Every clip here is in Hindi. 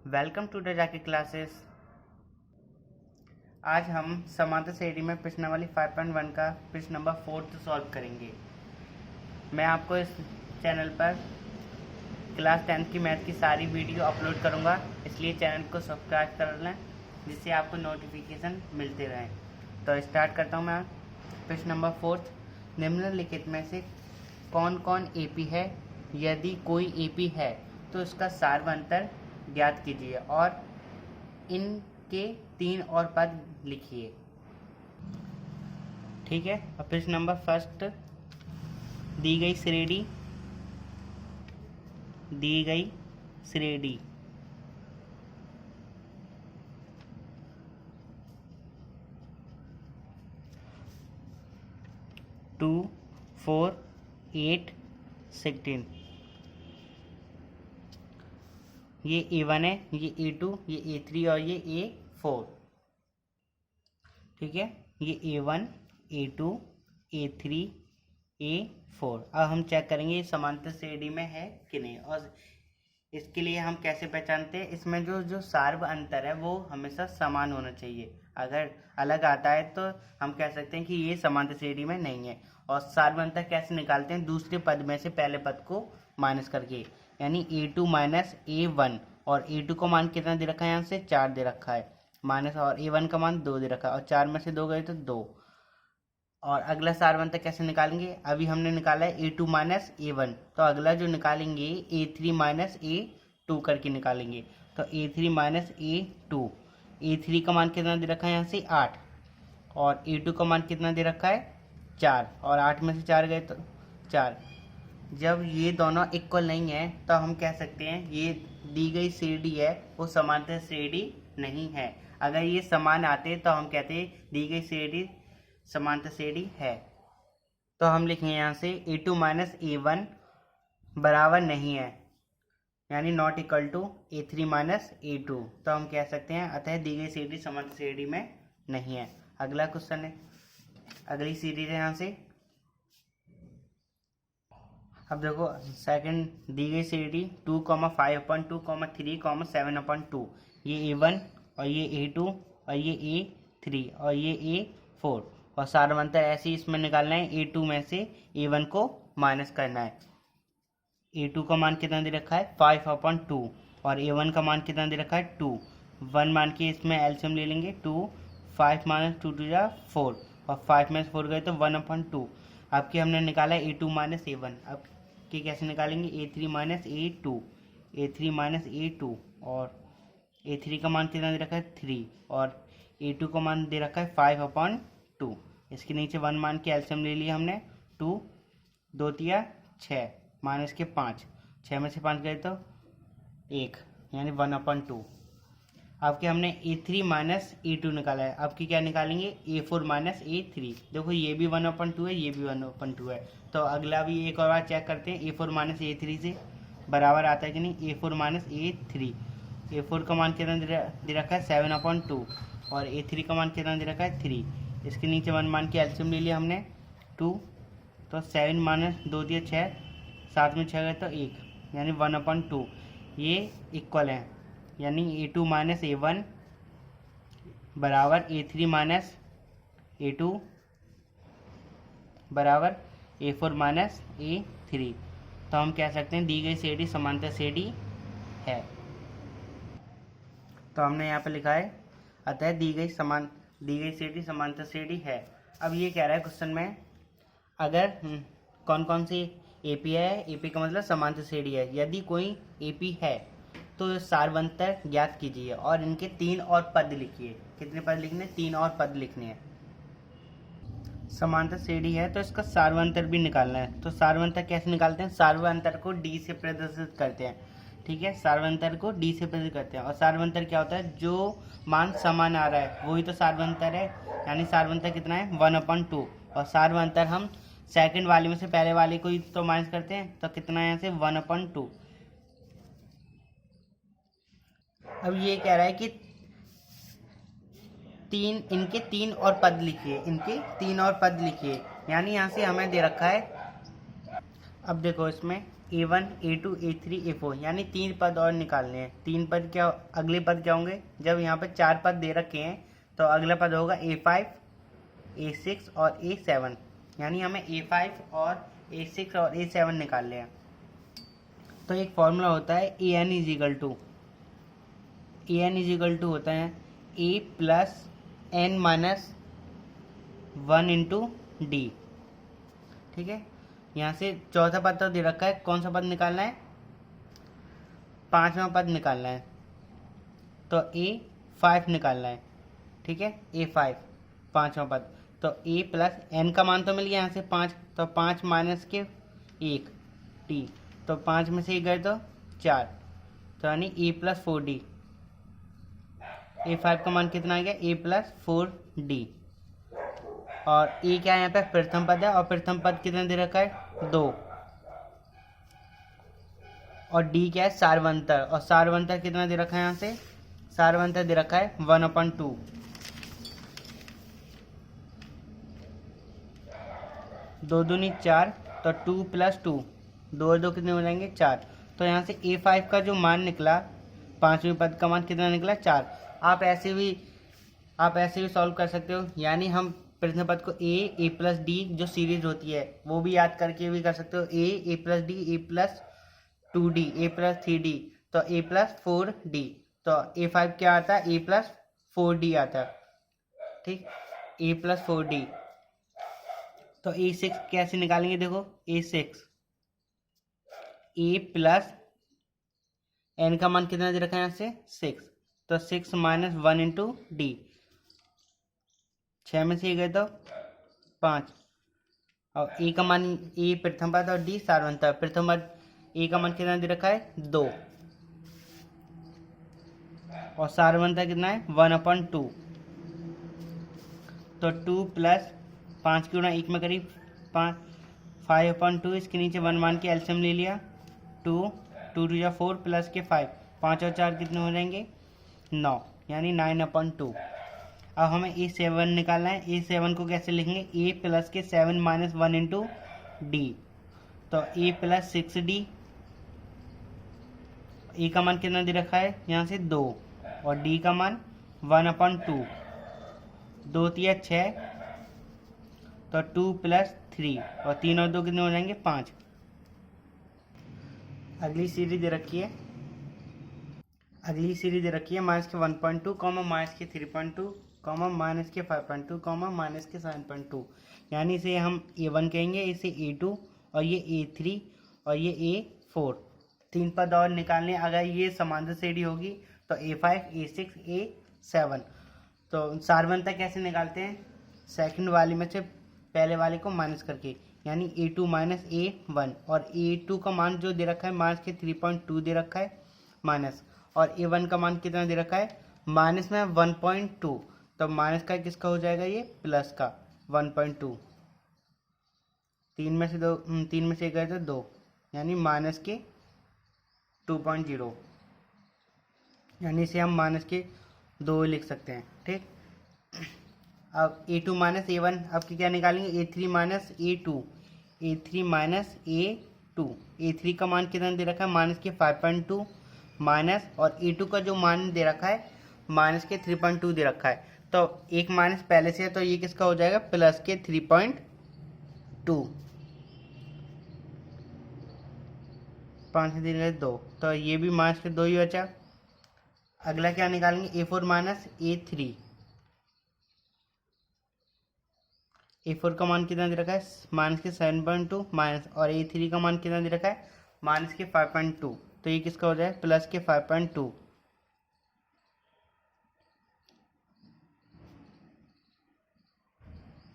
वेलकम टू द जाके क्लासेस। आज हम समांतर श्रेणी में प्रश्नावली 5.1 का प्रश्न नंबर 4 सॉल्व करेंगे। मैं आपको इस चैनल पर क्लास 10 की मैथ की सारी वीडियो अपलोड करूंगा, इसलिए चैनल को सब्सक्राइब कर लें जिससे आपको नोटिफिकेशन मिलते रहें। तो स्टार्ट करता हूं मैं। प्रश्न नंबर 4, निम्नलिखित में से कौन कौन एपी है? यदि कोई एपी है तो इसका सार्वंतर ज्ञात कीजिए और इनके 3 और पद लिखिए। ठीक है। अब प्रश्न नंबर फर्स्ट, दी गई श्रेणी 2, 4, 8, 16, ये A1 है, ये A2, ये A3 और ये A4। ठीक है, ये A1, A2, A3, A4। अब हम चेक करेंगे ये समांतर श्रेणी में है कि नहीं, और इसके लिए हम कैसे पहचानते हैं? इसमें जो सार्व अंतर है वो हमेशा समान होना चाहिए। अगर अलग आता है तो हम कह सकते हैं कि ये समांतर श्रेणी में नहीं है। और सार्व अंतर कैसे निकालते हैं? दूसरे पद में से पहले पद को माइनस करके, यानी A2 माइनस A1। और A2 का मान कितना दे रखा है? यहाँ से 4 दे रखा है माइनस, और A1 का मान 2 दे रखा है, और 4 में से 2 गए तो 2। और अगला सार्व अंतर कैसे निकालेंगे? अभी हमने निकाला है A2 माइनस A1, तो अगला जो निकालेंगे A3 माइनस A2 करके निकालेंगे। तो A3 माइनस A2, A3 का मान कितना दे रखा है? यहाँ से 8, और A2 का मान कितना दे रखा है? 4, और 8 में से 4 गए तो 4। जब ये दोनों इक्वल नहीं है तो हम कह सकते हैं ये दी गई श्रेणी है वो समांतर श्रेणी नहीं है। अगर ये समान आते तो हम कहते हैं दी गई श्रेणी समांतर श्रेणी है। तो हम लिखेंगे यहाँ से A2 माइनस A1 बराबर नहीं है, यानी not equal to A3 minus A2। तो हम कह सकते हैं अतः दी गई श्रेणी समांतर श्रेणी में नहीं है। अगला क्वेश्चन है, अगली सीरीज है यहाँ से। अब देखो सेकंड, दी गई श्रेणी 2, 5/2, 3, 7/2। ये A1 और ये A2 और ये A3 और ये A4। और सार्वंतर ऐसे ही इसमें निकालना है, A2 में से A1 को माइनस करना है। A2 का मान कितना दे रखा है? 5/2, और A1 का मान कितना दे रखा है? 2। 1 मान के इसमें एलसीएम ले लेंगे, 2, 5 माइनस 2 टू जा 4, और 5 में से 4 गए तो 1/2। आपके हमने निकाला है A2 माइनस A1। अब कि कैसे निकालेंगे? A3 minus A2, A3 minus A2, और A3 का मान कितना दे रखा है? 3, और A2 का मान दे रखा है 5/2। इसके नीचे 1 मान के एलसीएम ले लिया हमने, 2, 2 तिया 6, माइनस के 5, 6 में से 5 गए तो 1, यानी 1/2। आपके हमने A3 माइनस A2 निकाला है। आपकी क्या निकालेंगे? A4 minus A3। देखो ये भी 1/2 है, ये भी 1/2 है। तो अगला भी एक और बार चेक करते हैं, A4 माइनस A3 से बराबर आता है कि नहीं। A4 माइनस A3, A4 का मान कितना दे रखा है? 7/2, और A3 का मान कितना दे रखा है? 3। इसके नीचे 1 मान के एलसीएम ले लिया हमने, 2, तो 7 माइनस 2 दिया 6, 7 में 6 गए तो 1, यानी 1/2। ये इक्वल है, यानी A2 माइनस A1 बराबर A3 माइनस A2 बराबर A4 माइनस A3। तो हम कह सकते हैं दी गई श्रेणी समांतर श्रेणी है। तो हमने यहाँ पे लिखा है अतः दी गई श्रेणी समांतर श्रेणी है। अब ये कह रहा है क्वेश्चन में, अगर कौन कौन सी एपी है? एपी का मतलब समांतर श्रेणी है। यदि कोई एपी है तो सार्वंतर ज्ञात कीजिए और इनके 3 और पद लिखिए। कितने पद लिखने? 3 और पद लिखने हैं। समांतर श्रेणी है तो इसका सार्वंतर भी निकालना है। तो सार्वंतर कैसे निकालते हैं? सार्वंतर को डी से प्रदर्शित करते हैं। ठीक है, सार्वंतर को डी से प्रदर्शित करते हैं। और सार्वंतर क्या होता है? जो मान समान आ रहा है वही तो सार्वंतर है, यानी सार्वंतर कितना है? 1/2। और सार्वंतर हम सेकंड वाले में से पहले वाले को ही तो माइनस करते हैं, तो कितना है यहाँ से? 1/2। अब ये कह रहा है कि इनके 3 और पद लिखिए, इनके 3 और पद लिखिए, यानी यहाँ से हमें दे रखा है। अब देखो इसमें A1 A2 A3 A4 यानी 3 पद और निकालने हैं। 3 पद क्या, अगले पद क्या होंगे? जब यहाँ पर 4 पद दे रखे हैं तो अगला पद होगा A5 A6 और A7, यानी हमें A5 और A6 और A7 निकालने हैं। तो एक फॉर्मूला होता है an इज इक्वल टू होता है a plus n minus 1 into D. ठीक है, यहाँ से चौथा पद तो दे रखा है, कौन सा पद निकालना है? पांचवा पद निकालना है, तो A5 निकालना है। ठीक है, A5 पांचवा पद, तो a प्लस एन का मान तो मिल गया यहाँ से 5, तो 5 माइनस के 1 डी, तो 5 में से 1 गए तो 4, तो यानी a प्लस 4d। A5 का मान कितना आ गया? a plus 4d। और a क्या है यहाँ पे? प्रथम पद है, और प्रथम पद कितना दे रखा है? 2। और d क्या है? सारवंतर, और सारवंतर कितना दे रखा है यहाँ से? सारवंतर दे रखा है 1/2। 2 दूनी 4, तो 2 प्लस 2, 2 और 2 कितने हो जाएंगे? 4। तो यहाँ से A5 का जो मान निकला, पांचवें पद का मान कितना निकला? 4। आप ऐसे भी सॉल्व कर सकते हो, यानी हम प्रथम पद को a प्लस डी जो सीरीज होती है वो भी याद करके भी कर सकते हो। a plus D, a plus 2d, a plus 3d, तो a प्लस 4d, तो A5 क्या आता है? a प्लस 4d आता है। ठीक, a प्लस 4d। तो A6 कैसे निकालेंगे? देखो, A6 a प्लस n का मान कितना दे रखा है यहाँ से? 6, तो 6 माइनस 1 इंटू डी। 6 में से ये गए तो 5, और ए का मान, ए प्रथम पद और डी सारवंतर। प्रथम पद ए का मान कितना दे रखा है? 2, और सारवंतर कितना है? 1/2। तो 2 प्लस 5 की गुणा 1 में करीब 5/2, इसके नीचे 1 मान के एलसीएम ले लिया। 2 2 2 4 प्लस के 5, 5 और 4 कितने हो जाएंगे? 9, यानी 9/2। अब हमें A7 निकालना है। A7 को कैसे लिखेंगे? a प्लस के 7 माइनस 1 इंटू डी, तो a प्लस 6d। a का मान कितना दे रखा है यहाँ से? 2, और d का मान 1/2। 2 तिया 6, तो 2 प्लस 3, और 3 और 2 कितने हो जाएंगे? 5। अगली सीरीज दे रखी है, माइनस के 1.2, माइनस के 3.2, माइनस के 5.2, माइनस के 7.2, यानी इसे हम A1 कहेंगे, इसे A2, और ये A3, और ये A4। 3 पद और निकालने। अगर ये समांतर श्रेणी होगी तो A5 A6 A7। तो सारवंतर कैसे निकालते हैं? सेकंड वाले में से पहले वाले को माइनस करके, यानी A2 माइनस A1, और A2 का मान जो दे रखा है माइनस के 3.2 दे रखा है माइनस, और A1 का मान कितना दे रखा है? माइनस में 1.2, तो माइनस का किसका हो जाएगा? ये प्लस का 1.2। 3 में से गए तो 2, यानी माइनस के 2.0, यानी इसे हम माइनस के 2 लिख सकते हैं। ठीक, अब A2 माइनस A1, अब क्या निकालेंगे? A3 minus A2, A3 minus A2। A3 का मान कितना दे रखा है? माइनस के 5.2 माइनस, और A2 का जो मान दे रखा है माइनस के 3.2 दे रखा है, तो एक माइनस पहले से है, तो ये किसका हो जाएगा? प्लस के 3.2। 5 से 3 2, तो ये भी माइनस के 2 ही बचा। अगला क्या निकालेंगे? A4 minus A3। A4 का मान कितना दे रखा है? माइनस के 7.2 माइनस, और A3 का मान कितना दे रखा है? माइनस के 5.2, तो ये किसका हो जाएगा? प्लस के 5.2।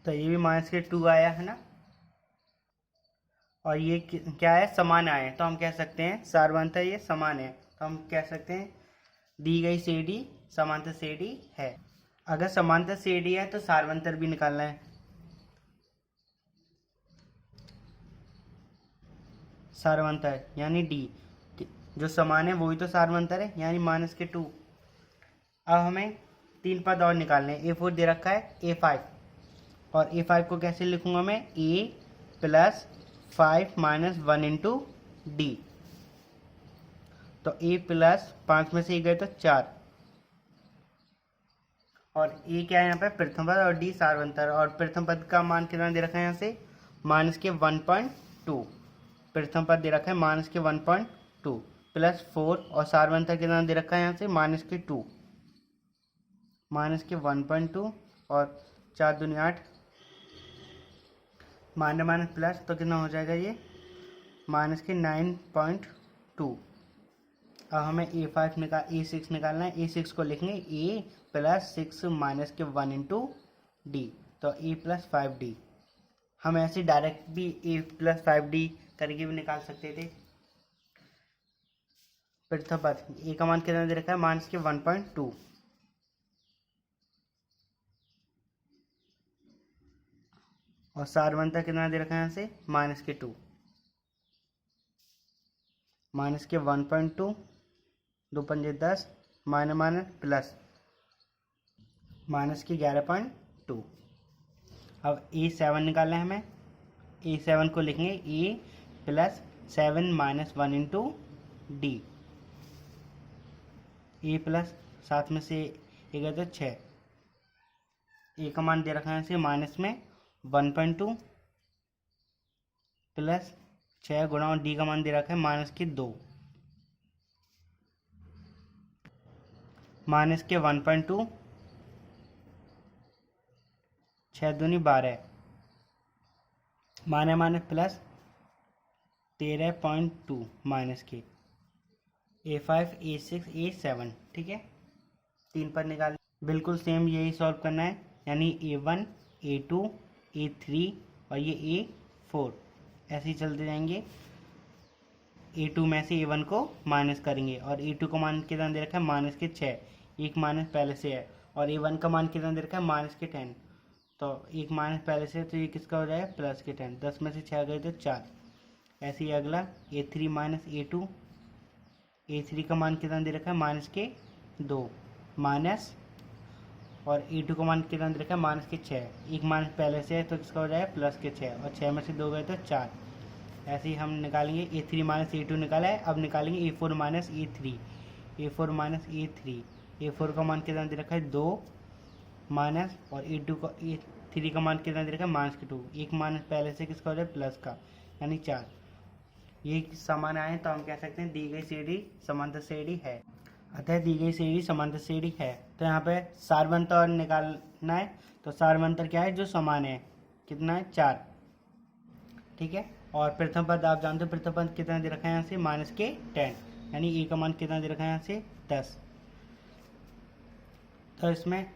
तो ये भी माइनस के 2 आया है ना, और ये क्या है? समान आए, तो हम कह सकते हैं सारवंतर ये समान है, तो हम कह सकते हैं दी गई श्रेणी समांतर श्रेणी है। अगर समांतर श्रेणी है तो सारवंतर भी निकालना है। सारवंतर यानी डी, जो समान है वही तो सारवंतर है, यानी माइनस के 2। अब हमें 3 पद और निकालने हैं। A4 दे रखा है A5, और A5 को कैसे लिखूंगा मैं? a plus 5 minus 1 into D. तो ए प्लस 5 में से ए गए तो 4, और ए क्या है यहाँ पे प्रथम पद और डी सार्वंतर, और प्रथम पद का मान कितना दे रखा है यहाँ से माइनस के 1.2, प्रथम पद दे रखा है माइनस के 1.2 प्लस 4, और सार्वंतर कितना दे रखा है यहाँ से माइनस के 2, माइनस के 1.2 और 4 दूनी 8, माइनस माइनस प्लस तो कितना हो जाएगा ये माइनस के 9.2। अब हमें A6 निकालना है। A6 को लिखेंगे A प्लस 6 माइनस के 1 इंटू डी, तो A प्लस 5D। हम ऐसे डायरेक्ट भी A प्लस 5D करके भी निकाल सकते थे। प्रथम पद A का मान कितना दे रखा है माइनस के 1.2, और सार्वंतर कितना दे रखा है यहाँ से माइनस के 2, माइनस के 1.2, 2 पंजे 10, माइनस माइनस प्लस माइनस के 11.2। अब A7 निकालना है हमें। A7 को लिखेंगे A plus 7 minus 1 into D. A plus 7 में से एक है तो 6, ए का मान दे रखा है इसे माइनस में 1.2 प्लस 6 गुणा, और डी का मान दे रखा है माइनस के 2, माइनस के 1.2, 6 दूनी 12, माइनस माइनस प्लस 13.2 माइनस के A5 A6 A7। ठीक है, 3 पर निकाल। बिल्कुल सेम यही सॉल्व करना है, यानी A1 A2 A3 और ये A4 ऐसे ही चलते जाएंगे। A2 में से A1 को माइनस करेंगे, और A2 का मान कितना दे रखा है माइनस के 6, एक माइनस पहले से है, और A1 का मान कितना दे रखा है माइनस के 10, तो एक माइनस पहले से है तो ये किसका हो जाएगा प्लस के 10, 10 में से 6 गए तो 4। ऐसे ही अगला A3 माइनस A2, A3 का मान कितना दे रखा है माइनस के 2 माइनस, और A2 का मान कितना दे रखा है माइनस के 6, एक माइनस पहले से है तो किसका हो जाएगा प्लस के 6, और 6 में से 2 गए तो 4। ऐसे ही हम निकालेंगे A3 माइनस A2 निकाला है, अब निकालेंगे A4 minus A3, A4 minus A3, A4 का मान कितना दे रखा है 2 माइनस, और A3 का मान कितना दे रखा है माइनस के 2, एक माइनस पहले से किसका हो जाए प्लस का, यानी 4। ये समान आए तो हम कह सकते हैं दी गई सीढ़ी समांतर सीढ़ी है। अतः दी गई सीढ़ी समांतर सीढ़ी है। तो यहाँ पे सारवंतर निकालना है, तो सारवंतर क्या है जो समान है, कितना है 4। ठीक है, और प्रथम पद आप जानते हो प्रथम पद कितना दे रखा है यहाँ से माइनस के 10, यानी ए का मान कितना दे रखा है यहाँ से 10। तो इसमें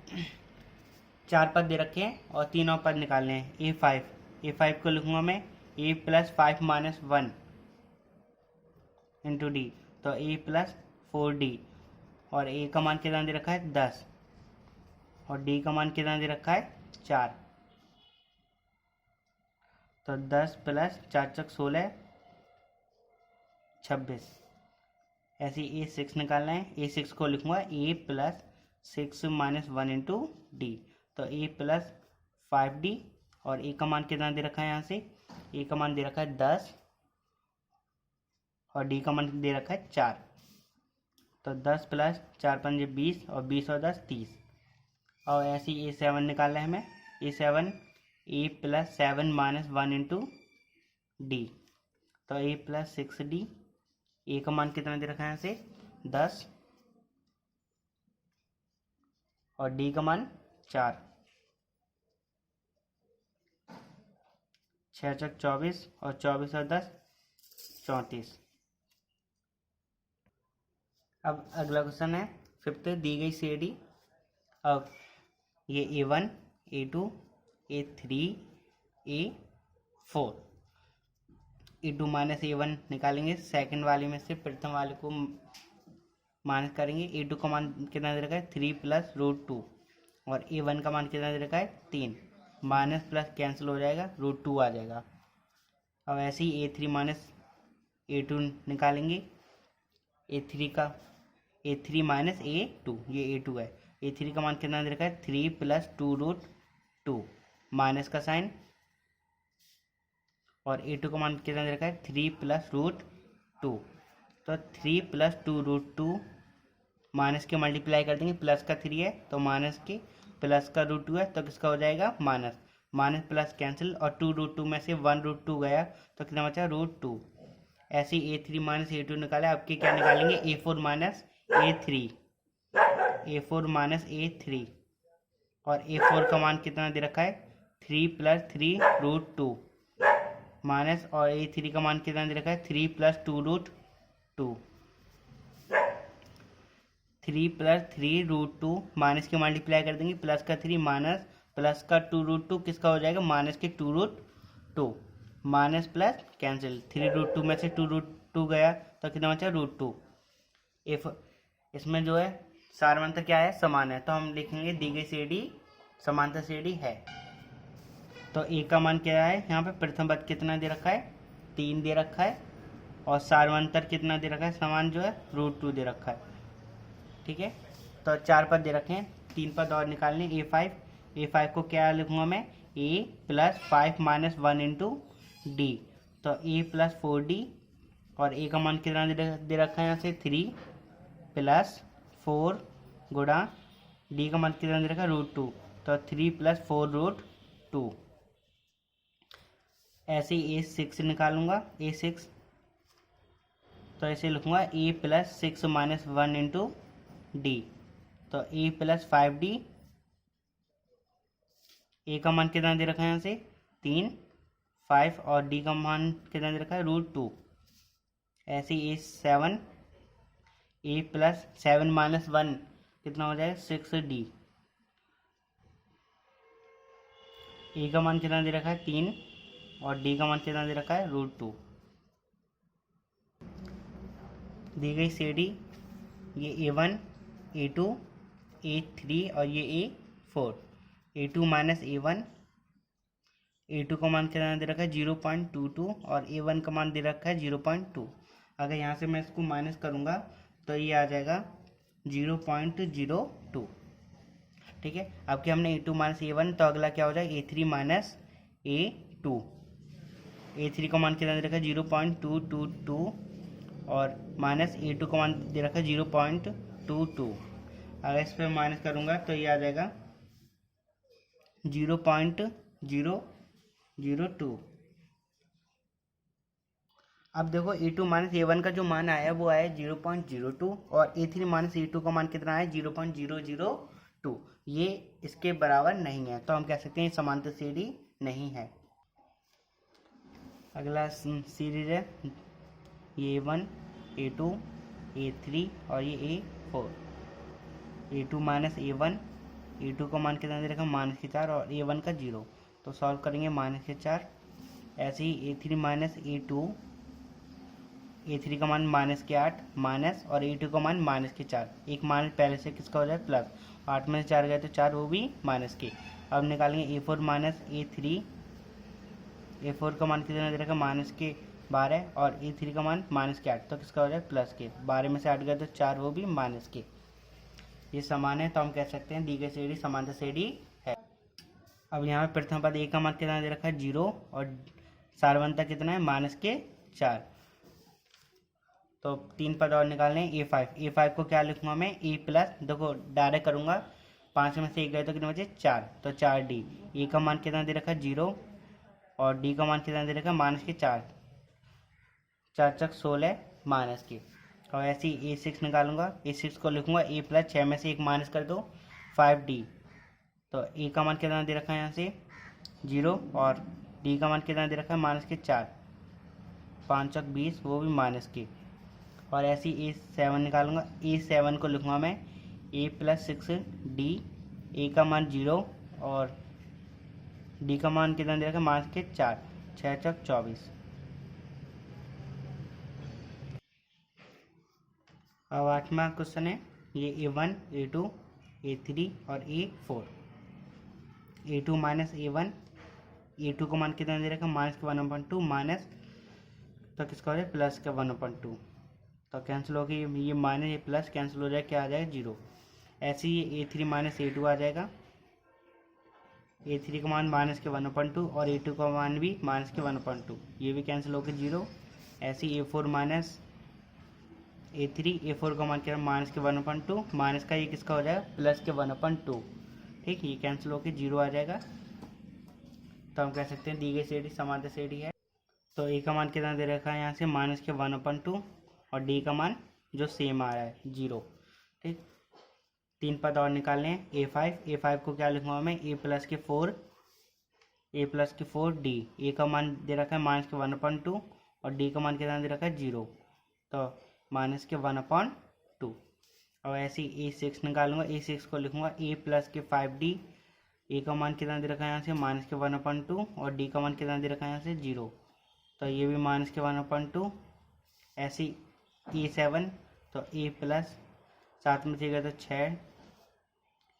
4 पद दे रखे हैं और 3 और पद निकालने हैं। A5 को लिखूंगा मैं A plus 5 minus 1 into D, तो A प्लस 4D, और A का मान कितना दे रखा है 10, और D का मान कितना दे रखा है 4, तो 10 प्लस 4 चक 16 26। ऐसे ही A6 निकालना है। A6 को लिखूंगा A plus 6 minus 1 into D, तो A प्लस 5D, और A का मान कितना दे रखा है यहाँ से A का मान दे रखा है 10, और D का मान दे रखा है 4, तो 10 प्लस 4 पंजे 20, और 20 और 10 30। और ऐसे ही A7 निकालना है हमें। A7 A plus 7 minus 1 into D, तो A प्लस 6D, A का मान कितना दे रखा है यहाँ से 10, और D का मान 4, 6 चक 24, और 24 और 10 34। अब अगला क्वेश्चन है 5th, दी गई सीढ़ी। अब ये A1 A2 A3 A4, A2 minus A1 निकालेंगे, सेकंड वाले में से प्रथम वाले को माइनस करेंगे। A2 का मान कितना दे रखा है 3 प्लस रूट 2, और A1 का मान कितना दे रखा है 3, माइनस प्लस कैंसिल हो जाएगा, रूट 2 आ जाएगा। अब ऐसे ही A3 माइनस A2 निकालेंगे। A3 माइनस A2, ये A2 है। A3 का मान कितना दे रखा है 3 प्लस 2 रूट 2, माइनस का साइन, और A2 का मान कितना दे रखा है 3 प्लस रूट टू। तो 3 प्लस 2√2 माइनस के मल्टीप्लाई कर देंगे, प्लस का 3 है तो माइनस के, प्लस का √2 है तो किसका हो जाएगा माइनस, माइनस प्लस कैंसिल, और 2√2 में से 1√2 गया तो कितना बचा √2। ऐसे ही A3 माइनस A2 निकाले, आपके क्या निकालेंगे A4 minus A3, A4 minus A3, और A4 का मान कितना दे रखा है 3 प्लस 3√2 माइनस, और A3 का मान कितना दे रखा है 3 प्लस 2√2, 3 प्लस 3√2 माइनस के मल्टीप्लाई कर देंगे, प्लस का 3 माइनस प्लस का 2√2 किसका हो जाएगा माइनस के 2√2, माइनस प्लस कैंसिल, 3√2 में से 2√2 गया तो कितना बचा √2। इफ इसमें जो है सारवंतर क्या है समान है, तो हम लिखेंगे दी गई CD समांतर CD है। तो ए का मान क्या है यहाँ पे, प्रथम पद कितना दे रखा है 3 दे रखा है, और सारवंतर कितना दे रखा है समान जो है √2 दे रखा है। ठीक है, तो 4 पद दे रखे हैं, 3 पद और निकालने। A5 को क्या लिखूंगा मैं A plus 5 minus 1 into D, तो A प्लस 4D, और A का मान कितना दे रखा है यहाँ से 3 प्लस 4 गुणा D का मान कितना दे रखा है √2, तो 3 प्लस 4√2। ऐसे ही A6 निकालूंगा, A6 तो ऐसे लिखूंगा A plus 6 minus 1 into D, तो A प्लस 5D, A का मान कितना दे रखा है यहाँ से 3 5, और D का मान कितना दे रखा है √2। ऐसे A7, A प्लस 7 माइनस 1 कितना हो जाएगा 6D, A का मान कितना दे रखा है 3, और D का मान कितना दे रखा है √2। दी गई CD ये A1 A2 A3 और ये A4, A2 minus A1, A2 का मान कितना दे रखा है 0.22, और A1 का मान दे रखा है 0.2। अगर यहाँ से मैं इसको माइनस करूँगा तो ये आ जाएगा 0.02। ठीक है, अब कि हमने A2 माइनस A1, तो अगला क्या हो जाएगा A3 माइनस A2, A3 का मान कितना दे रखा है 0.222, और माइनस A2 का मान दे रखा है 0.22। अगर इस पर माइनस करूँगा तो ये आ जाएगा 0.002। अब देखो A2 माइनस A1 का जो मान आया वो आया 0.02, और A3 माइनस A2 का मान कितना आया 0.002। ये इसके बराबर नहीं है, तो हम कह सकते हैं समांतर CD नहीं है। अगला सीरीज है ये A1 A2 A3 और ये A4, A2 minus A1, A2 का मान कितना दे रखा माइनस के 4, और A1 का 0, तो सॉल्व करेंगे माइनस के 4। ऐसे ही A3 माइनस A2, A3 का मान माइनस के 8 माइनस, और A2 का मान माइनस के 4, एक माइनस पहले से किसका हो जाए प्लस, 8 में से 4 गए तो 4 वो भी माइनस के। अब निकालेंगे A4 माइनस A3, A4 का मान कितना दे रखा माइनस के 12, और A3 का मान माइनस के 8, तो किसका हो जाए प्लस के, 12 में से 8 गए तो 4 वो भी माइनस के। ये समान है, तो हम कह सकते हैं दी गई CD समांतर CD है। अब यहाँ पे प्रथम पद A का मान कितना दे रखा है 0, और सारवंतर कितना है माइनस के 4, तो 3 पद और निकालने हैं। A5 को क्या लिखूंगा मैं A प्लस, देखो डायरेक्ट करूंगा, 5 में से 1 गए तो कितने बचे 4, तो 4D, A का मान कितना दे रखा है 0, और D का मान कितना दे रखा है माइनस के 4, 4 चक 16 माइनस के। और ऐसे ही A6 निकालूंगा, A6 को लिखूंगा A प्लस 6 में से 1 माइनस कर दो 5D, तो A का मान कितना दे रखा है यहाँ से 0, और D का मान कितना दे रखा है माइनस के 4, 5 चक 20 वो भी माइनस के। और ऐसे ही A7 निकालूंगा, A7 को लिखूंगा मैं A प्लस 6D, A का मान 0, और D का मान कितना दे रखा है माइनस के 4, 6 चक 24। अब 8वां क्वेश्चन है ये A1 A2 A3 और A4, A2 minus A1, A2 का मान कितना दे रखा है माइनस के 1/2 माइनस, तो किसका हो जाए प्लस का 1/2, तो कैंसिल हो गई, ये माइनस ये प्लस कैंसिल हो जाए, क्या आ जाएगा 0। ऐसे ही A3 माइनस A2 आ जाएगा, A3 का मान माइनस के 1/2 और A2 का मान भी माइनस के 1/2, ये भी कैंसिल हो गया 0। ऐसे ही A4 माइनस A3 A4 का मान क्या है माइनस के 1/2 माइनस का ये किसका हो जाएगा प्लस के 1/2। ठीक, ये कैंसिल होकर 0 आ जाएगा। तो हम कह सकते हैं दी गई सीढ़ी समांतर सीढ़ी है। तो ए का मान कितना दे रखा है यहाँ से माइनस के 1/2 और डी का मान जो सेम आ रहा है 0। ठीक, 3 पद और निकालने हैं। A5 को क्या लिखूंगा मैं A प्लस के 4 डी। ए का मान दे रखा है माइनस के 1/2 और डी का मान कितना दे रखा है 0, तो माइनस के 1/2। और ऐसे ही A6 निकालूंगा। A6 को लिखूंगा A प्लस के 5D। ए का मान कितना दे रखा है यहाँ से माइनस के 1/2 और डी का मान कितना दे रखा है यहाँ से 0, तो ये भी माइनस के 1/2। ऐसे A7 तो A प्लस 7 में से गया तो 6,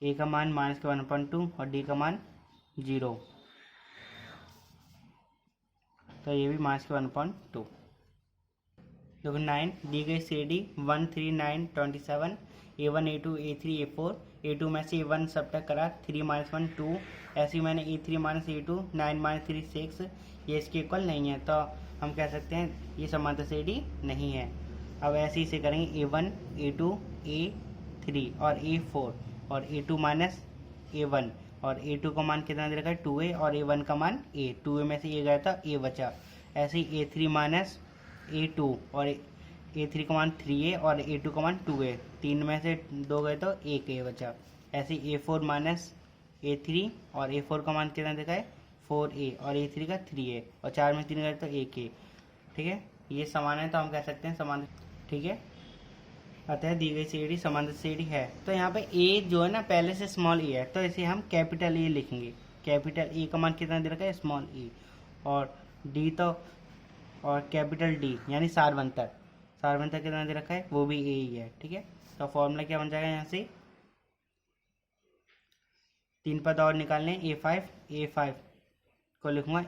ए का मान माइनस के 1/2 और डी का मान 0, तो ये भी माइनस के 1/2। देखो 9 दी गई C D 1 3 9 27 A1 A2 A3 A4 A2 में से A1 सब्ट्रैक्ट करा 3 - 1 2, ऐसे ही मैंने A3 - A2 9 - 3 6, ये इसके इक्वल नहीं है, तो हम कह सकते हैं ये समांतर सीढ़ी नहीं है। अब ऐसे ही से करेंगे A1 A2 A3 और A4 और A2 - A1 और A2 का मान कितना दे रखा है 2A और A1 का मान A, 2A में से ये गया था A बचा। ऐसे ही A3 - A2 और A3 का मान 3A और A2 का मान 2A, 3 में से 2 गए तो 1A बचा। ऐसे A4 - A3 और A4 का मान कितना देखा है 4A और A3 का 3A और 4 में 3 गए तो 1A। ठीक है, ये समान है तो हम कह सकते हैं समान। ठीक है, अतः दी गई सीढ़ी समांतर सीढ़ी है। तो यहाँ पे ए जो है ना पहले से स्मॉल ए है, तो इसे हम कैपिटल ए लिखेंगे। कैपिटल ए का मान कितना दे रखा है स्मॉल ए, और डी तो और कैपिटल डी यानी सारवंतर कितना दे रखा है वो भी ए ही है। ठीक है, तो फॉर्मूला क्या बन जाएगा यहाँ से 3 पद और निकालने। A5 को लिखूंगा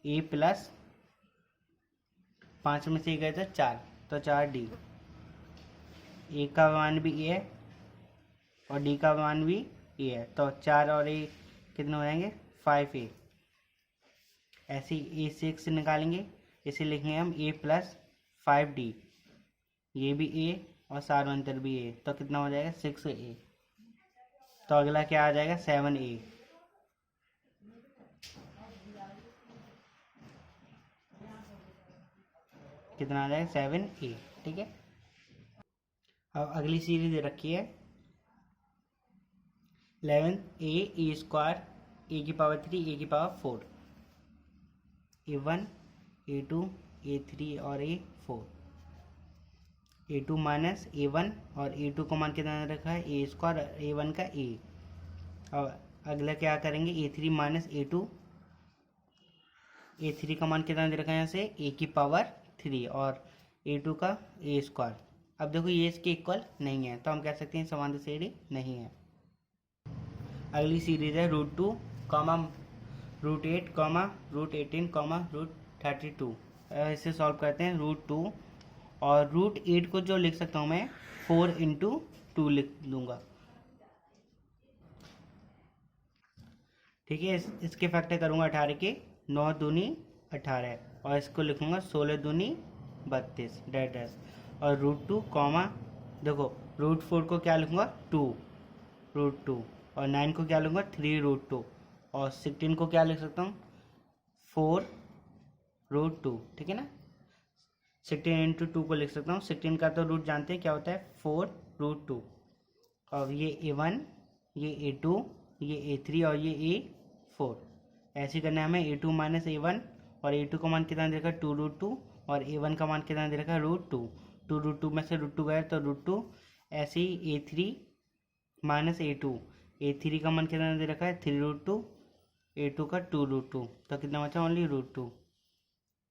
ए प्लस 5 में से गए तो 4, तो 4D। ए का मान भी ए है और डी का मान भी ए है, तो 4 और ए कितने हो जाएंगे 5A। ऐसे ही A6 निकालेंगे, इसे लिखेंगे हम A प्लस 5D, ये भी ए और सारवंतर भी ए, तो कितना हो जाएगा 6A। तो अगला क्या आ जाएगा 7A। कितना आ जाएगा 7A। ठीक है, अब अगली सीरीज दे रखी है 11A square A⁴ A⁴, A1 A2 A3 और A4, A2 माइनस A1 और A2 का मान कितना रखा है A स्क्वायर A1 का A। और अगला क्या करेंगे A3 माइनस A2, A3 का मान कितना दे रखा है यहाँ से A⁴ और A2 का A स्क्वायर। अब देखो ये इसके इक्वल नहीं है, तो हम कह सकते हैं समांतर सीढ़ी नहीं है। अगली सीरीज है √2, √8, √18, √32। इसे सॉल्व करते हैं। √2 और √8 को जो लिख सकता हूँ मैं 4 × 2 लिख दूंगा। ठीक है, इसके फैक्टर करूँगा 18 के, 9 दूनी 18 और इसको लिखूँगा 16 दूनी 32 डैश। और √2 कॉमा देखो √4 को क्या लिखूँगा 2 √2 और 9 को क्या लूँगा 3 √2 और 16 को क्या लिख सकता हूँ 4 √2। ठीक है ना, 16 × 2 को लिख सकता हूँ। 16 का तो रूट जानते हैं क्या होता है 4 √2। और ये A1 ये A2 ये A3 और ये A4। ऐसे करना है हमें A2 माइनस A1 और A2 का मान कितना दे रखा है 2 √2 और A1 का मान कितना दे रखा है √2। 2 √2 में से √2 गया तो √2। ऐसे ही A3 माइनस A2, A3 का मान कितना दे रखा है 3 √2, A2 का 2 √2, तो कितना बचा ओनली √2।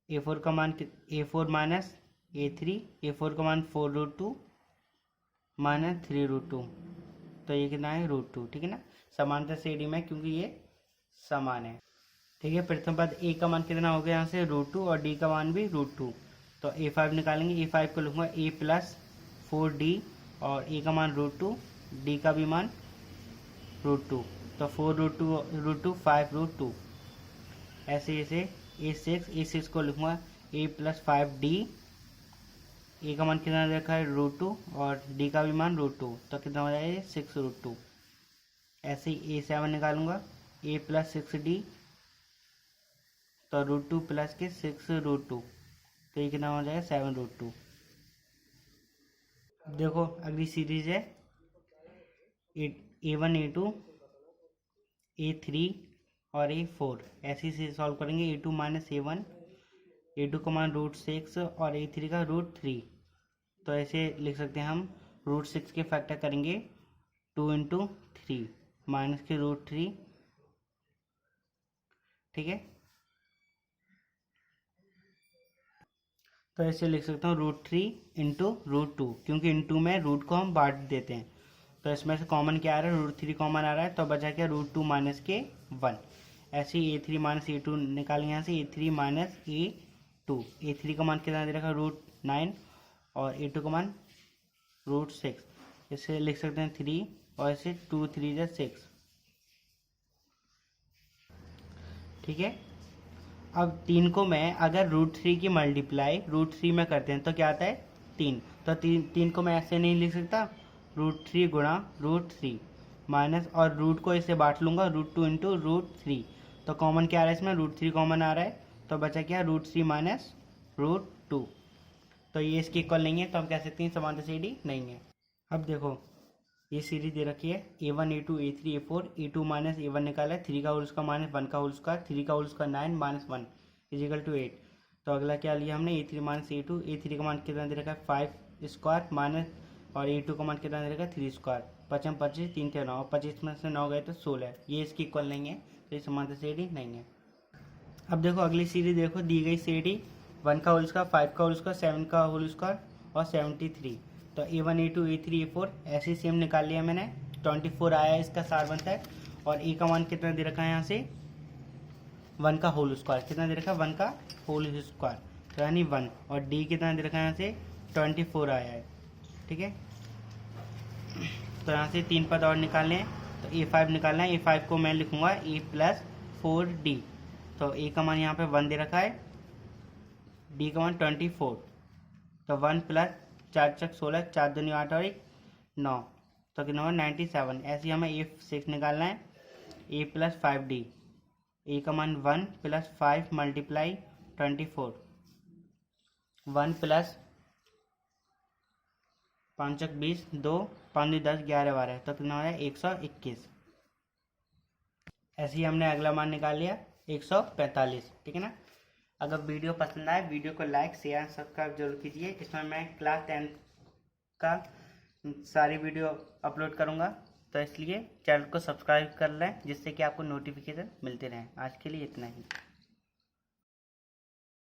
A4 का मान A4 माइनस A3, A4 का मान 4 √2 माइनस 3 √2, तो ये कितना है √2। ठीक है ना, समांतर सीढ़ी में क्योंकि ये समान है। ठीक है, प्रथम पद ए का मान कितना हो गया यहाँ से √2 और डी का मान भी √2, तो A5 निकालेंगे। A5 को लिखूंगा A प्लस 4D और ए का मान √2, डी का भी मान √2, तो 4 √2 5 √2। ऐसे A6 को लिखूंगा A प्लस 5D ए का मान कितना दे रखा है √2 और डी का भी मान √2, तो कितना हो जाएगा 6√2। ऐसे ही A7 निकालूंगा, A प्लस 6D, तो √2 प्लस के 6√2, तो ये कितना हो जाएगा 7√2। देखो अगली सीरीज है A1 A2 A3 और A4, ऐसे से सॉल्व करेंगे। A2 माइनस A1, A2 का मान √6 और A3 का √3, तो ऐसे लिख सकते हैं हम √6 के फैक्टर करेंगे 2 × 3 माइनस के √3, ठीक है। तो ऐसे लिख सकता हूँ √3 × √2, क्योंकि इंटू में रूट को हम बांट देते हैं। तो इसमें से कॉमन क्या आ रहा है, √3 कॉमन आ रहा है, तो बचा क्या √2 माइनस के 1। ऐसे ही A3 माइनस A2 निकालेंगे यहाँ से, A3 माइनस A2, A3 का मान कितना दे रखा है √9 और A2 का मान √6, इसे लिख सकते हैं 3 और इसे 2 3 6, ठीक है। अब 3 को मैं अगर √3 की मल्टीप्लाई √3 में करते हैं तो क्या आता है 3, तो 3 को मैं ऐसे नहीं लिख सकता √3 गुणा √3 माइनस, और रूट को इसे बांट लूंगा √2 × √3, तो कॉमन क्या आ रहा है इसमें √3 कॉमन आ रहा है, तो बचा क्या √3 माइनस √2, तो ये इसके इक्वल नहीं है, तो हम कह सकते हैं समांतर सीडी नहीं है। अब देखो ये सीरीज दे रखी है A1 A2 A3 A4, A2 minus A1 निकाला है, 3 का होल स्क्वायर माइनस 1 का होल स्क्वायर, 3 का whole square 9 minus 1 equal to 8। तो अगला क्या लिया हमने A3 माइनस A2, A3 का मान कितना दे रखा है 5 स्क्वायर माइनस, और A2 का मान कितना दे रखा है 3 स्क्वायर, 5 25 3 9, और 25 में से 9 गए तो 16, ये इसकी इक्वल नहीं है, तो ये समांतर सीडी नहीं है। अब देखो अगली सीरीज देखो, दी गई सीडी 1 का होल स्क्वायर 5 का होल स्क्वायर 7 का होल स्क्वायर और 73, तो A1 A2 A3 A4 ऐसे सेम निकाल लिया मैंने, 24 आया इसका सार बनता है, और ए का मान कितना दे रखा है यहाँ से 1 का होल स्क्वायर, कितना दे रखा है 1 का होल स्क्वायर, तो यानी 1, और डी कितना दे रखा है यहाँ से 24 आया है, ठीक है। तो यहाँ से 3 पद और निकालने हैं, तो A5 निकालना है, A5 को मैं लिखूंगा A प्लस 4D, तो ए का मान यहाँ पे 1 दे रखा है, डी का मान 24, तो 1 प्लस 4 चक 16, 4 दूनी 8 और 1 9, तो कितना होगा 97। ऐसे ही हमें A6 निकालना है, A प्लस 5D, ए का मान 1 प्लस 5 मल्टीप्लाई 24, 1 प्लस 5 चक 20, 2 5 2 10 11 12, तो कितना हो रहा है 121। ऐसे ही हमने अगला मान निकाल लिया 145, ठीक है ना। अगर वीडियो पसंद आए वीडियो को लाइक शेयर सब्सक्राइब जरूर कीजिए। इसमें मैं क्लास 10 का सारी वीडियो अपलोड करूंगा, तो इसलिए चैनल को सब्सक्राइब कर लें जिससे कि आपको नोटिफिकेशन मिलते रहें। आज के लिए इतना ही।